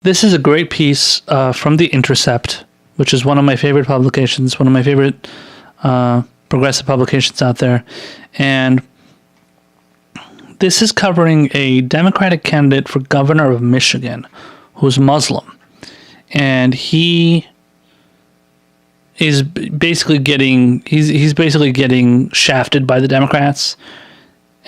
This is a great piece from The Intercept, which is one of my favorite publications, one of my favorite progressive publications out there. And this is covering a Democratic candidate for governor of Michigan who's Muslim. And he is basically he's basically getting shafted by the Democrats.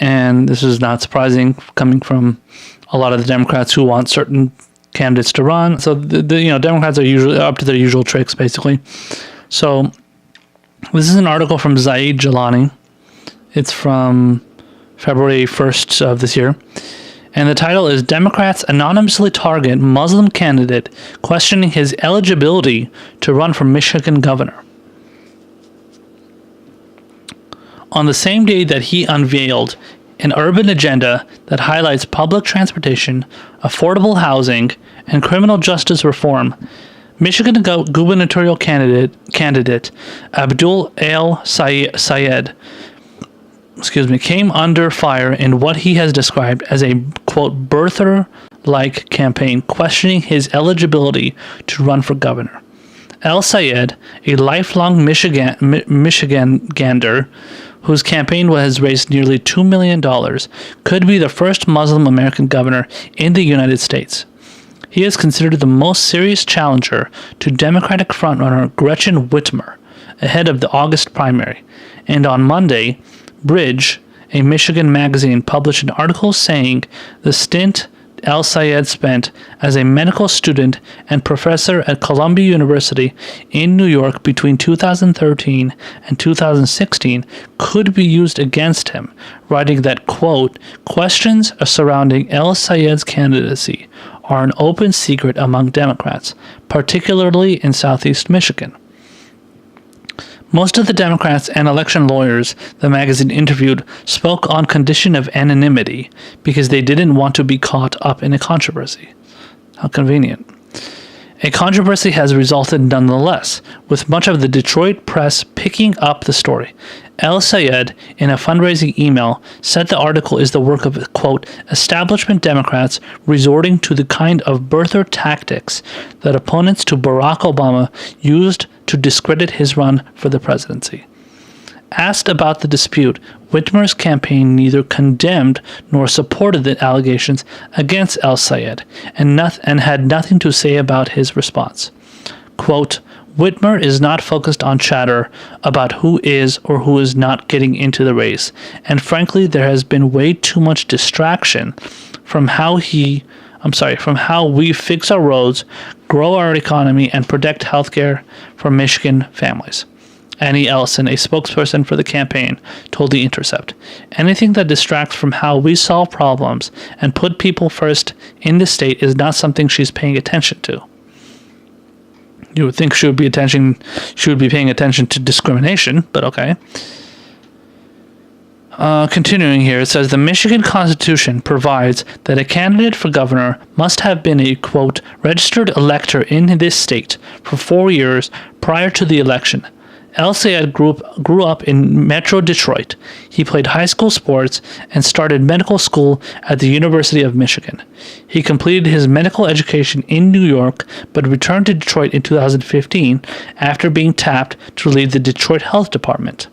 And this is not surprising coming from a lot of the Democrats who want certain candidates to run. So the Democrats are usually up to their usual tricks, basically. So this is an article from Zaid Jalani. It's from February 1st of this year. And the title is Democrats Anonymously Target Muslim Candidate Questioning His Eligibility to Run for Michigan Governor. On the same day that he unveiled an urban agenda that highlights public transportation, affordable housing, and criminal justice reform, Michigan gubernatorial candidate Abdul El-Sayed came under fire in what he has described as a, quote, birther-like campaign questioning his eligibility to run for governor. El-Sayed, a lifelong Michigander whose campaign has raised nearly $2 million, could be the first Muslim American governor in the United States. He is considered the most serious challenger to Democratic frontrunner Gretchen Whitmer ahead of the August primary, and on Monday, Bridge, a Michigan magazine, published an article saying the stint El-Sayed spent as a medical student and professor at Columbia University in New York between 2013 and 2016 could be used against him, writing that, quote, questions surrounding El-Sayed's candidacy are an open secret among Democrats, particularly in Southeast Michigan. Most of the Democrats and election lawyers the magazine interviewed spoke on condition of anonymity because they didn't want to be caught up in a controversy. How convenient. A controversy has resulted nonetheless, with much of the Detroit press picking up the story. El-Sayed, in a fundraising email, said the article is the work of, quote, establishment Democrats resorting to the kind of birther tactics that opponents to Barack Obama used to discredit his run for the presidency. Asked about the dispute, Whitmer's campaign neither condemned nor supported the allegations against El-Sayed and had nothing to say about his response. Quote, Whitmer is not focused on chatter about who is or who is not getting into the race, and frankly there has been way too much distraction from how we fix our roads, grow our economy, and protect healthcare for Michigan families. Annie Ellison, a spokesperson for the campaign, told The Intercept, anything that distracts from how we solve problems and put people first in the state is not something she's paying attention to. You would think she would be paying attention to discrimination, but okay. Continuing here, it says the Michigan Constitution provides that a candidate for governor must have been a, quote, registered elector in this state for 4 years prior to the election. El-Sayed grew up in Metro Detroit. He played high school sports and started medical school at the University of Michigan. He completed his medical education in New York, but returned to Detroit in 2015 after being tapped to lead the Detroit Health Department.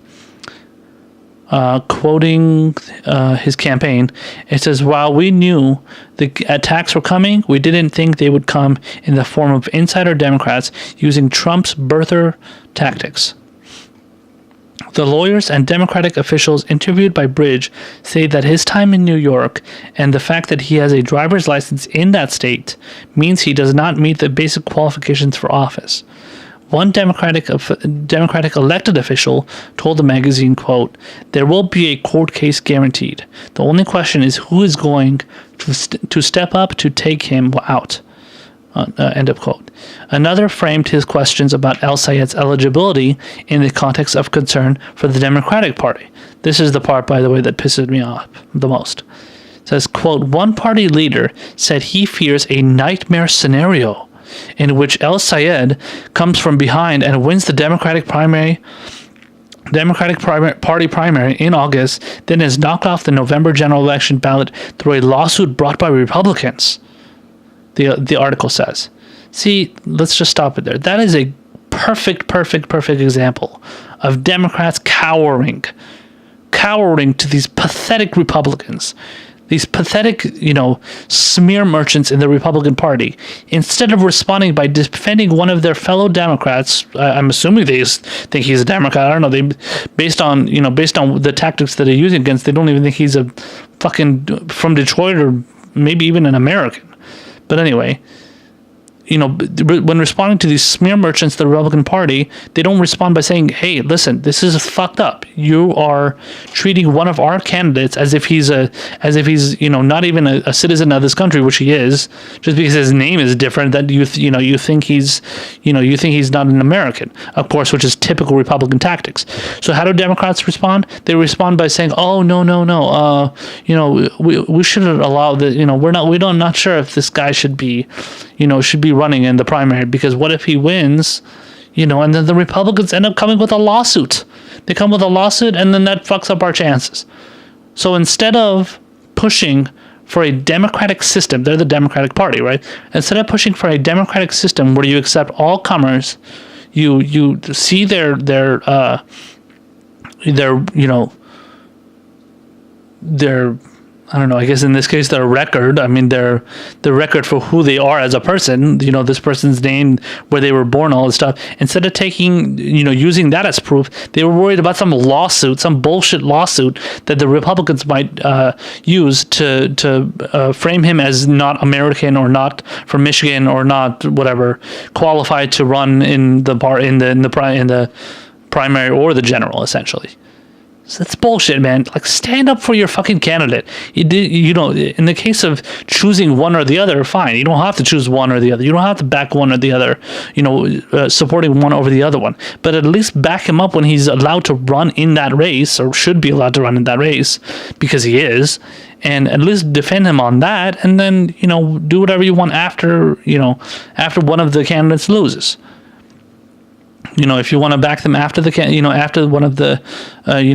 Quoting his campaign, it says, while we knew the attacks were coming, we didn't think they would come in the form of insider Democrats using Trump's birther tactics. The lawyers and Democratic officials interviewed by Bridge say that his time in New York and the fact that he has a driver's license in that state means he does not meet the basic qualifications for office. One Democratic elected official told the magazine, quote, there will be a court case guaranteed. The only question is who is going to step up to take him out. End of quote. Another framed his questions about El-Sayed's eligibility in the context of concern for the Democratic Party. This is the part, by the way, that pisses me off the most. It says, quote, one party leader said he fears a nightmare scenario in which El-Sayed comes from behind and wins the Democratic Party primary in August, then is knocked off the November general election ballot through a lawsuit brought by Republicans. the article says. See, let's just stop it there. That is a perfect example of Democrats cowering to these pathetic Republicans, these pathetic, smear merchants in the Republican Party. Instead of responding by defending one of their fellow Democrats, I'm assuming they think he's a Democrat. I don't know. Based on the tactics that they're using against, they don't even think he's a fucking from Detroit or maybe even an American. But anyway, when responding to these smear merchants, the Republican Party, they don't respond by saying, hey, listen, this is fucked up. You are treating one of our candidates as if he's not even a citizen of this country, which he is, just because his name is different, that you think he's not an American, of course, which is typical Republican tactics. So how do Democrats respond? They respond by saying, oh, no, we shouldn't allow the, I'm not sure if this guy should be running in the primary, because what if he wins, and then the Republicans end up coming with a lawsuit. They come with a lawsuit, and then that fucks up our chances. So instead of pushing for a democratic system, they're the Democratic Party, right? Instead of pushing for a democratic system where you accept all comers, you see their I don't know, I guess in this case, their record, the record for who they are as a person, this person's name, where they were born, all this stuff. Instead of taking, using that as proof, they were worried about some lawsuit, some bullshit lawsuit that the Republicans might use to frame him as not American or not from Michigan or not whatever, qualified to run in the primary or the general, essentially. So that's bullshit, man. Like, stand up for your fucking candidate. In the case of choosing one or the other, fine. You don't have to choose one or the other. You don't have to back one or the other, supporting one over the other one. But at least back him up when he's allowed to run in that race, or should be allowed to run in that race, because he is. And at least defend him on that, and then, do whatever you want after one of the candidates loses. If you want to back them after after one of the, when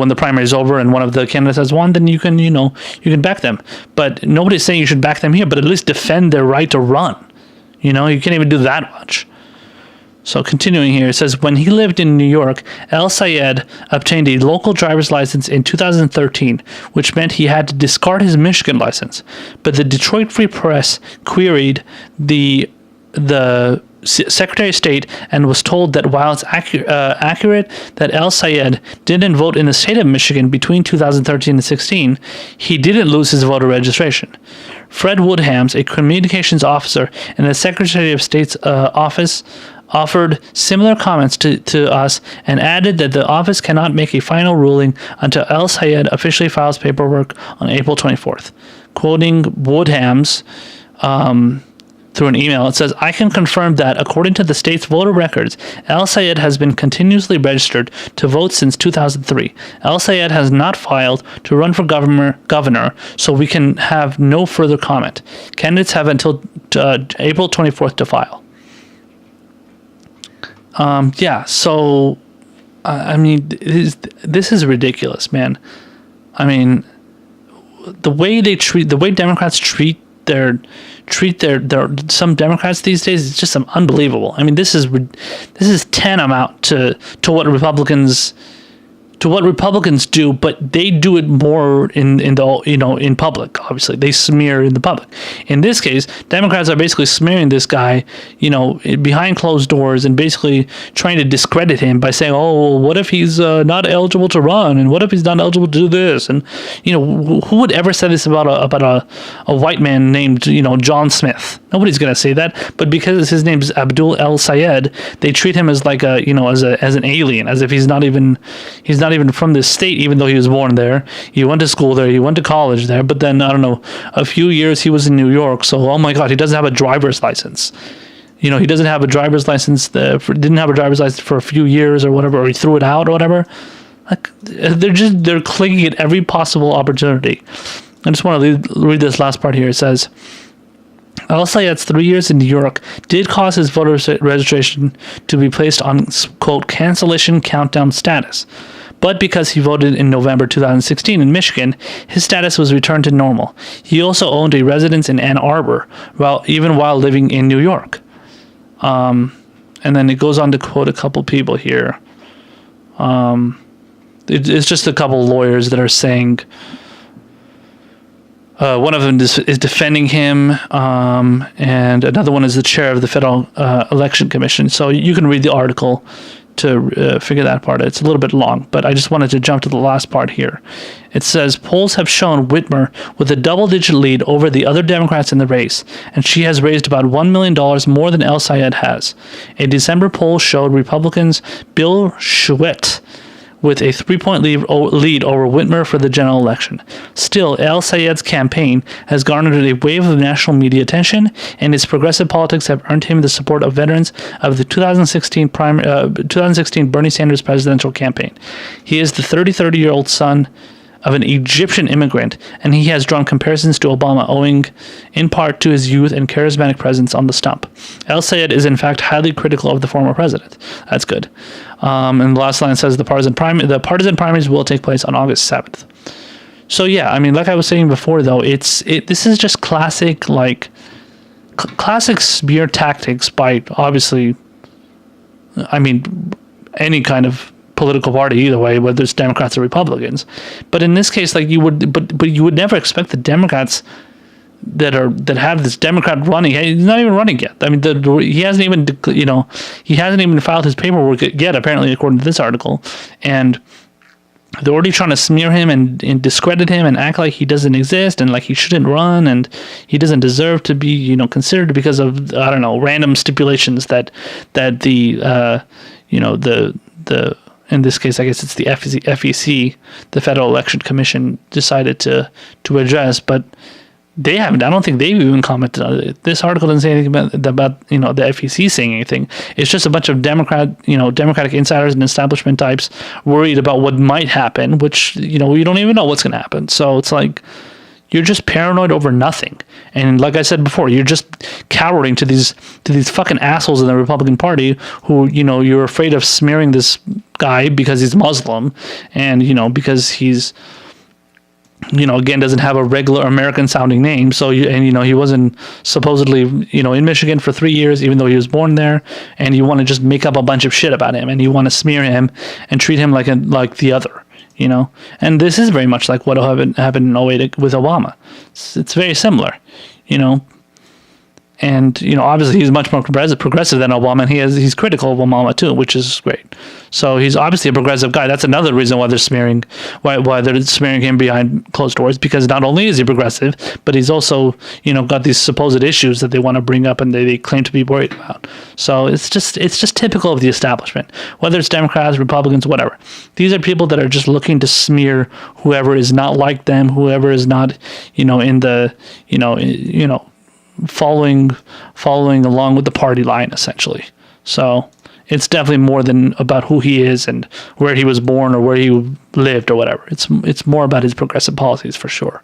the primary is over and one of the candidates has won, then you can back them. But nobody's saying you should back them here, but at least defend their right to run. You can't even do that much. So continuing here, it says, when he lived in New York, El-Sayed obtained a local driver's license in 2013, which meant he had to discard his Michigan license. But the Detroit Free Press queried the Secretary of State and was told that while it's accurate that El-Sayed didn't vote in the state of Michigan between 2013 and 16, he didn't lose his voter registration. Fred Woodhams, a communications officer in the Secretary of State's office, offered similar comments to us and added that the office cannot make a final ruling until El-Sayed officially files paperwork on April 24th. Quoting Woodhams, through an email, it says, I can confirm that, according to the state's voter records, El-Sayed has been continuously registered to vote since 2003. El-Sayed has not filed to run for governor, so we can have no further comment. Candidates have until April 24th to file. This is ridiculous, man. The way Democrats treat some Democrats these days is just unbelievable. This is tantamount to what Republicans do, but they do it more in public. Obviously, they smear in the public. In this case, Democrats are basically smearing this guy, behind closed doors, and basically trying to discredit him by saying, "Oh, what if he's not eligible to run, and what if he's not eligible to do this?" And who would ever say this about a white man named John Smith? Nobody's gonna say that. But because his name is Abdul El-Sayed, they treat him as like as an alien, as if he's not even from this state, even though he was born there. He went to school there, he went to college there, but then, I don't know, a few years he was in New York, so, oh my God, he doesn't have a driver's license. He doesn't have a driver's license, didn't have a driver's license for a few years or whatever, or he threw it out or whatever. Like, they're clinging at every possible opportunity. I just want to read this last part here. It says, El-Sayed's 3 years in New York did cause his voter registration to be placed on, quote, cancellation countdown status. But because he voted in November 2016 in Michigan, his status was returned to normal. He also owned a residence in Ann Arbor, even while living in New York. And then it goes on to quote a couple people here. It's just a couple lawyers that are saying... one of them is defending him, and another one is the chair of the Federal Election Commission. So you can read the article to figure that part out. It's a little bit long, but I just wanted to jump to the last part here. It says, polls have shown Whitmer with a double-digit lead over the other Democrats in the race, and she has raised about $1 million more than El-Sayed has. A December poll showed Republicans Bill Schwett with a 3-point lead over Whitmer for the general election. Still, El-Sayed's campaign has garnered a wave of national media attention, and his progressive politics have earned him the support of veterans of the 2016 Bernie Sanders presidential campaign. He is the 30-year-old son of an Egyptian immigrant, and he has drawn comparisons to Obama owing in part to his youth and charismatic presence on the stump. El-Sayed is in fact highly critical of the former president. That's good. And the last line says the partisan primaries will take place on August 7th. So yeah, I mean, like I was saying before, though, this is just classic smear tactics by, obviously, I mean, any kind of political party either way, whether it's Democrats or Republicans. But in this case, like you would never expect the Democrats that have this Democrat running. He's not even running yet. I mean, he hasn't even filed his paperwork yet, apparently, according to this article, and they're already trying to smear him and discredit him and act like he doesn't exist and like he shouldn't run and he doesn't deserve to be considered because of, I don't know, random stipulations that the in this case, I guess it's the FEC, the Federal Election Commission, decided to address, but they haven't. I don't think they've even commented on it. This article doesn't say anything about the FEC saying anything. It's just a bunch of Democratic insiders and establishment types worried about what might happen, which we don't even know what's going to happen. So it's like you're just paranoid over nothing. And like I said before, you're just cowering to these fucking assholes in the Republican Party who, you're afraid of smearing this guy because he's Muslim and, because he's, again, doesn't have a regular American sounding name. So, he wasn't supposedly, in Michigan for 3 years, even though he was born there. And you want to just make up a bunch of shit about him and you want to smear him and treat him like the other. And this is very much like what happened in 08 with Obama. It's very similar, And, obviously he's much more progressive than Obama, and he's critical of Obama too, which is great. So he's obviously a progressive guy. That's another reason why they're smearing him behind closed doors, because not only is he progressive, but he's also, got these supposed issues that they want to bring up and they claim to be worried about. So it's just typical of the establishment, whether it's Democrats, Republicans, whatever. These are people that are just looking to smear whoever is not like them, whoever is not, in the, following along with the party line, essentially. So it's definitely more than about who he is and where he was born or where he lived or whatever. It's more about his progressive policies for sure.